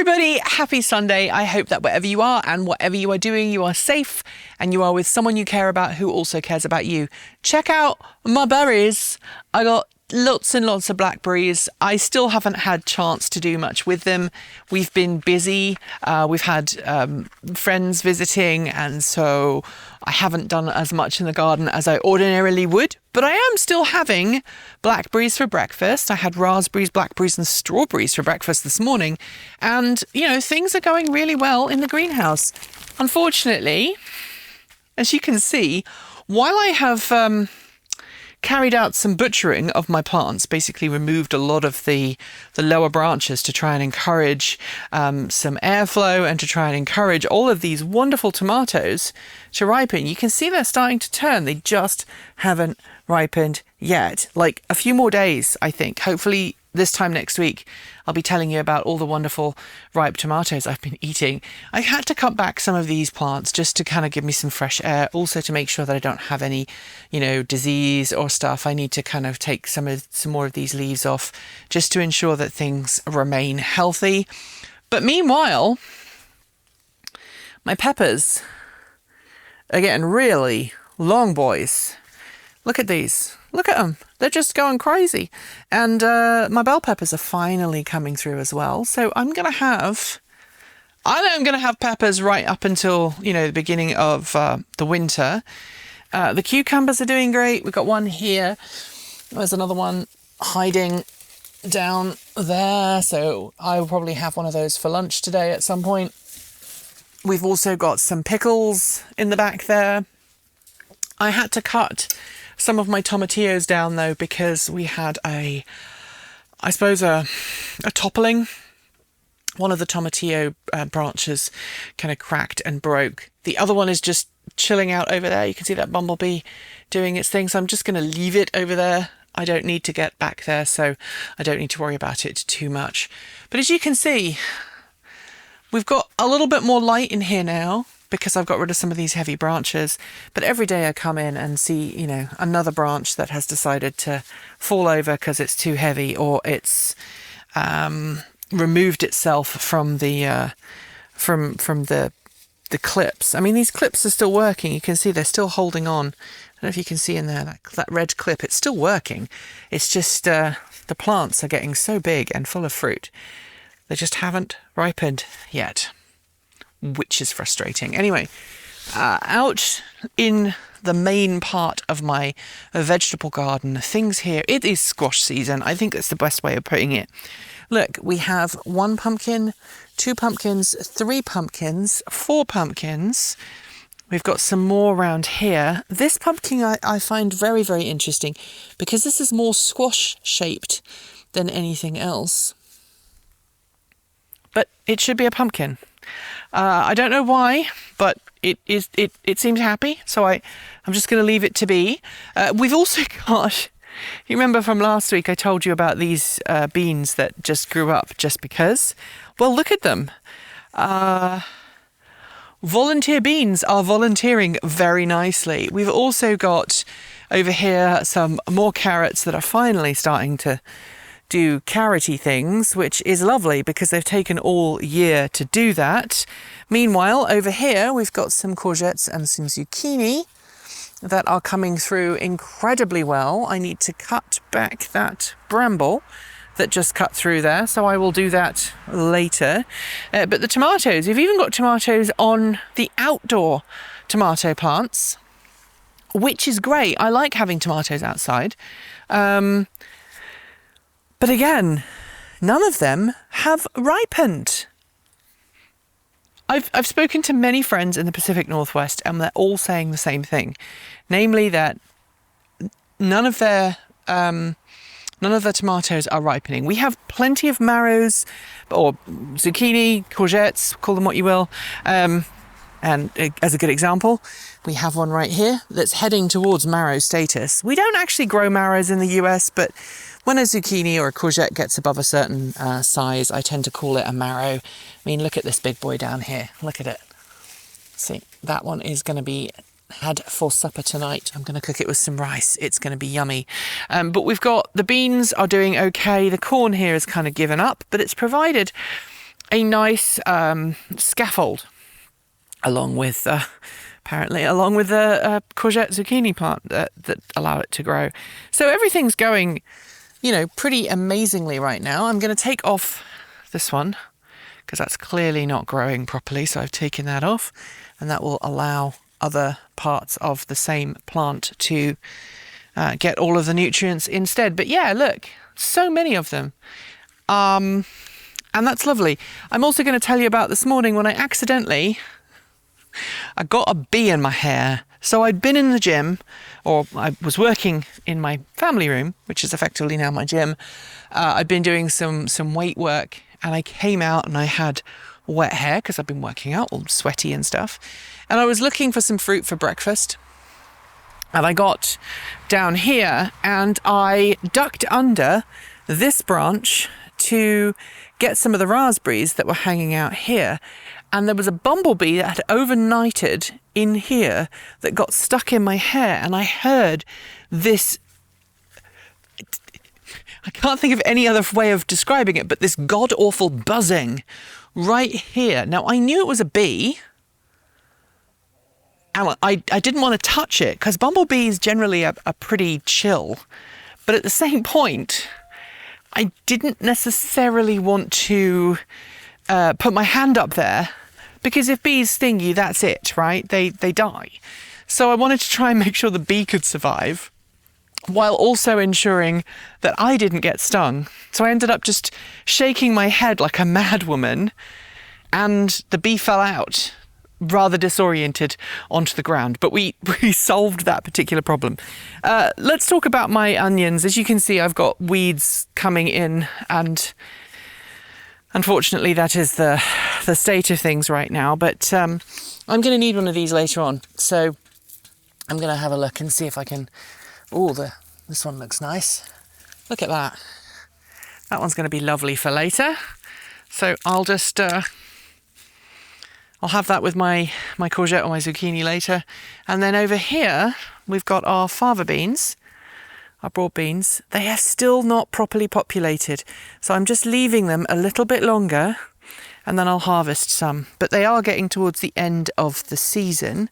everybody, happy Sunday. I hope that wherever you are and whatever you are doing, you are safe and you are with someone you care about who also cares about you. Check out my berries. I got lots and lots of blackberries. I still haven't had chance to do much with them. We've been busy. We've had friends visiting, and so I haven't done as much in the garden as I ordinarily would. But I am still having blackberries for breakfast. I had raspberries, blackberries and strawberries for breakfast this morning. And, you know, things are going really well in the greenhouse. Unfortunately, as you can see, while I have carried out some butchering of my plants, basically removed a lot of the lower branches to try and encourage some airflow and to try and encourage all of these wonderful tomatoes to ripen. You can see they're starting to turn. They just haven't ripened yet. Like a few more days, I think. Hopefully this time next week, I'll be telling you about all the wonderful ripe tomatoes I've been eating. I had to cut back some of these plants just to kind of give me some fresh air, also to make sure that I don't have any, you know, disease or stuff. I need to kind of take some more of these leaves off just to ensure that things remain healthy. But meanwhile, my peppers are getting really long, boys. Look at these. Look at them. They're just going crazy. And my bell peppers are finally coming through as well. So I know I'm going to have peppers right up until, you know, the beginning of the winter. The cucumbers are doing great. We've got one here. There's another one hiding down there. So I will probably have one of those for lunch today at some point. We've also got some pickles in the back there. I had to cut some of my tomatillos down though, because we had a toppling. One of the tomatillo branches kind of cracked and broke. The other one is just chilling out over there. You can see that bumblebee doing its thing. So I'm just going to leave it over there. I don't need to get back there, so I don't need to worry about it too much. But as you can see, we've got a little bit more light in here now, because I've got rid of some of these heavy branches. But every day I come in and see, you know, another branch that has decided to fall over because it's too heavy, or it's removed itself from the clips. I mean, these clips are still working. You can see they're still holding on. I don't know if you can see in there, that red clip, it's still working. It's just the plants are getting so big and full of fruit. They just haven't ripened yet, which is frustrating. Anyway, out in the main part of my vegetable garden, things here, it is squash season. I think that's the best way of putting it. Look, we have 1 pumpkin, 2 pumpkins, 3 pumpkins, 4 pumpkins. We've got some more around here. This pumpkin I find very, very interesting because this is more squash shaped than anything else. But it should be a pumpkin. I don't know why, but it seems happy, so I'm just going to leave it to be. We've also got, you remember from last week I told you about these beans that just grew up just because? Well, look at them. Volunteer beans are volunteering very nicely. We've also got over here some more carrots that are finally starting to do carroty things, which is lovely because they've taken all year to do that. Meanwhile, over here, we've got some courgettes and some zucchini that are coming through incredibly well. I need to cut back that bramble that just cut through there, so I will do that later. But the tomatoes, we've even got tomatoes on the outdoor tomato plants, which is great. I like having tomatoes outside. But again, none of them have ripened. I've spoken to many friends in the Pacific Northwest, and they're all saying the same thing, namely that none of their tomatoes are ripening. We have plenty of marrows, or zucchini, courgettes, call them what you will. And as a good example, we have one right here that's heading towards marrow status. We don't actually grow marrows in the US, but when a zucchini or a courgette gets above a certain size, I tend to call it a marrow. I mean, look at this big boy down here. Look at it. See, that one is going to be had for supper tonight. I'm going to cook it with some rice. It's going to be yummy. But we've got the beans are doing okay. The corn here has kind of given up, but it's provided a nice scaffold along with the courgette zucchini plant that allow it to grow. So everything's going, pretty amazingly right now. I'm going to take off this one because that's clearly not growing properly. So I've taken that off, and that will allow other parts of the same plant to get all of the nutrients instead. But yeah, look, so many of them. And that's lovely. I'm also going to tell you about this morning when I got a bee in my hair. So I'd been in the gym, or I was working in my family room, which is effectively now my gym. I'd been doing some weight work, and I came out and I had wet hair because I've been working out, all sweaty and stuff. And I was looking for some fruit for breakfast. And I got down here and I ducked under this branch to get some of the raspberries that were hanging out here. And there was a bumblebee that had overnighted in here that got stuck in my hair. And I heard this, I can't think of any other way of describing it, but this god-awful buzzing right here. Now, I knew it was a bee. And I didn't want to touch it because bumblebees generally are pretty chill. But at the same point, I didn't necessarily want to put my hand up there, because if bees sting you, that's it, right? They die. So I wanted to try and make sure the bee could survive while also ensuring that I didn't get stung. So I ended up just shaking my head like a mad woman, and the bee fell out, rather disoriented, onto the ground. But we solved that particular problem. Let's talk about my onions. As you can see, I've got weeds coming in, and unfortunately that is the state of things right now. But I'm going to need one of these later on. So I'm going to have a look and see if I can... this one looks nice. Look at that. That one's going to be lovely for later. So I'll just... I'll have that with my courgette or my zucchini later. And then over here, we've got our fava beans, our broad beans. They are still not properly populated. So I'm just leaving them a little bit longer, and then I'll harvest some. But they are getting towards the end of the season.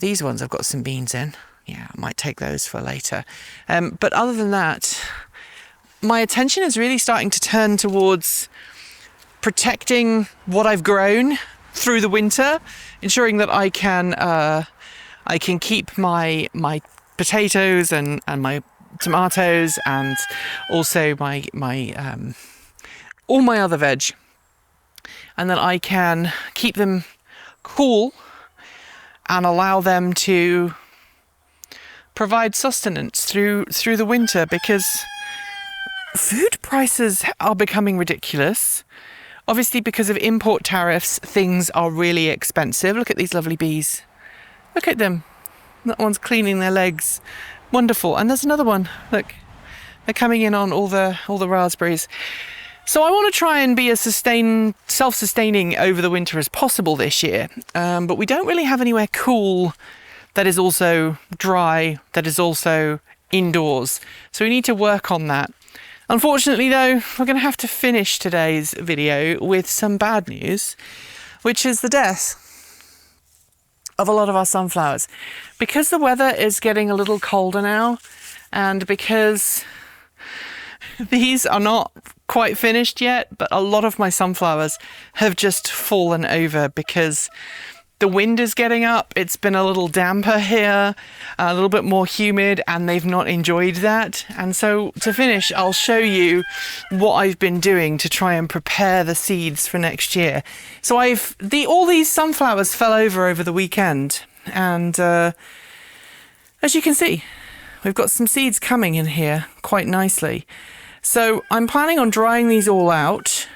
These ones I've got some beans in. Yeah, I might take those for later. But other than that, my attention is really starting to turn towards protecting what I've grown through the winter, ensuring that I can keep my potatoes and my tomatoes, and also my all my other veg, and that I can keep them cool and allow them to provide sustenance through the winter, because food prices are becoming ridiculous. Obviously, because of import tariffs, things are really expensive. Look at these lovely bees. Look at them. That one's cleaning their legs. Wonderful. And there's another one. Look, they're coming in on all the raspberries. So I want to try and be as self-sustaining over the winter as possible this year. But we don't really have anywhere cool that is also dry, that is also indoors. So we need to work on that. Unfortunately, though, we're going to have to finish today's video with some bad news, which is the death of a lot of our sunflowers. Because the weather is getting a little colder now, and because these are not quite finished yet, but a lot of my sunflowers have just fallen over because the wind is getting up. It's been a little damper here, a little bit more humid, and they've not enjoyed that. And so to finish, I'll show you what I've been doing to try and prepare the seeds for next year. So all these sunflowers fell over the weekend, and as you can see, we've got some seeds coming in here quite nicely. So I'm planning on drying these all out.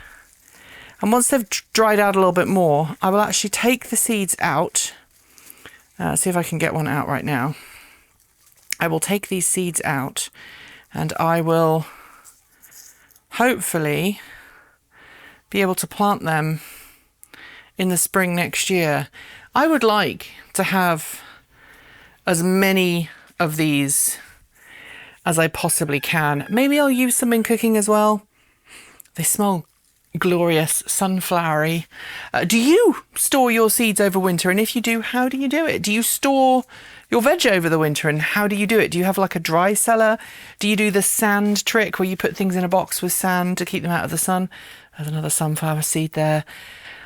And once they've dried out a little bit more, I will actually take the seeds out. See if I can get one out right now. I will take these seeds out, and I will hopefully be able to plant them in the spring next year. I would like to have as many of these as I possibly can. Maybe I'll use some in cooking as well. They smell glorious, sunflowery. Do you store your seeds over winter? And if you do, how do you do it? Do you store your veg over the winter, and how do you do it? Do you have like a dry cellar? Do you do the sand trick where you put things in a box with sand to keep them out of the sun? There's another sunflower seed there.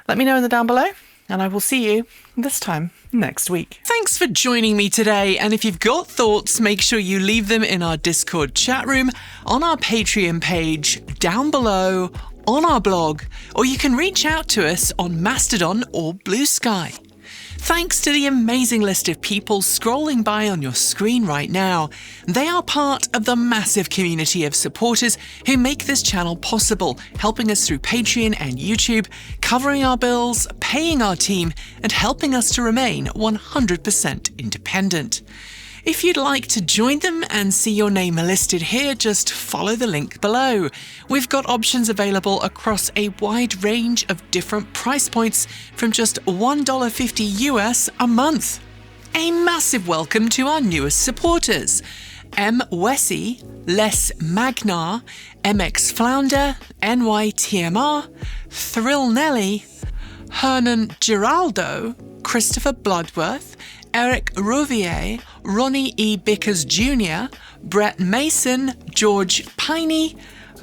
Let me know in the down below, and I will see you this time next week. Thanks for joining me today. And if you've got thoughts, make sure you leave them in our Discord chat room, on our Patreon page, down below, on our blog, or you can reach out to us on Mastodon or Blue Sky. Thanks to the amazing list of people scrolling by on your screen right now. They are part of the massive community of supporters who make this channel possible, helping us through Patreon and YouTube, covering our bills, paying our team, and helping us to remain 100% independent. If you'd like to join them and see your name listed here, just follow the link below. We've got options available across a wide range of different price points from just $1.50 US a month. A massive welcome to our newest supporters: M. Wessie, Les Magnar, MX Flounder, NYTMR, Thrill Nelly, Hernan Giraldo, Christopher Bloodworth, Eric Rouvier, Ronnie E. Bickers Jr., Brett Mason, George Piney,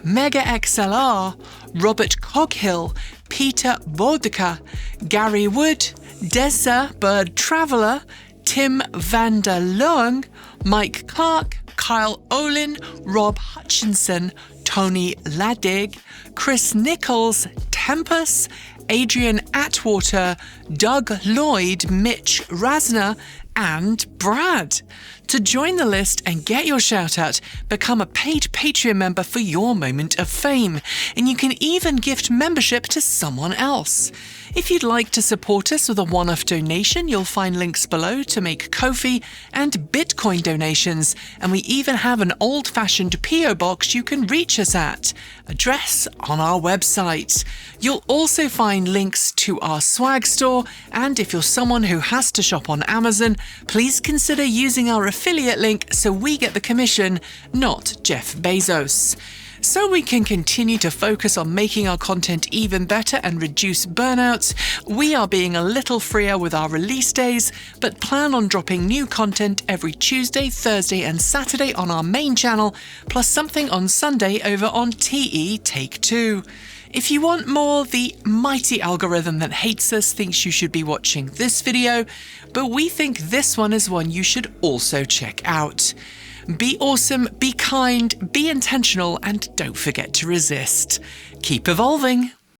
Mega XLR, Robert Coghill, Peter Vodka, Gary Wood, Dessa Bird Traveller, Tim van der Leung, Mike Clark, Kyle Olin, Rob Hutchinson, Tony Ladig, Chris Nichols, Tempest, Adrian Atwater, Doug Lloyd, Mitch Rasner, and Brad. To join the list and get your shout out, become a paid Patreon member for your moment of fame, and you can even gift membership to someone else. If you'd like to support us with a one-off donation, you'll find links below to make Ko-fi and Bitcoin donations, and we even have an old-fashioned PO box you can reach us at. Address on our website. You'll also find links to our swag store, and if you're someone who has to shop on Amazon, please consider using our affiliate link so we get the commission, not Jeff Bezos. So we can continue to focus on making our content even better and reduce burnouts, we are being a little freer with our release days, but plan on dropping new content every Tuesday, Thursday and Saturday on our main channel, plus something on Sunday over on TE Take 2. If you want more, the mighty algorithm that hates us thinks you should be watching this video, but we think this one is one you should also check out. Be awesome, be kind, be intentional, and don't forget to resist. Keep evolving.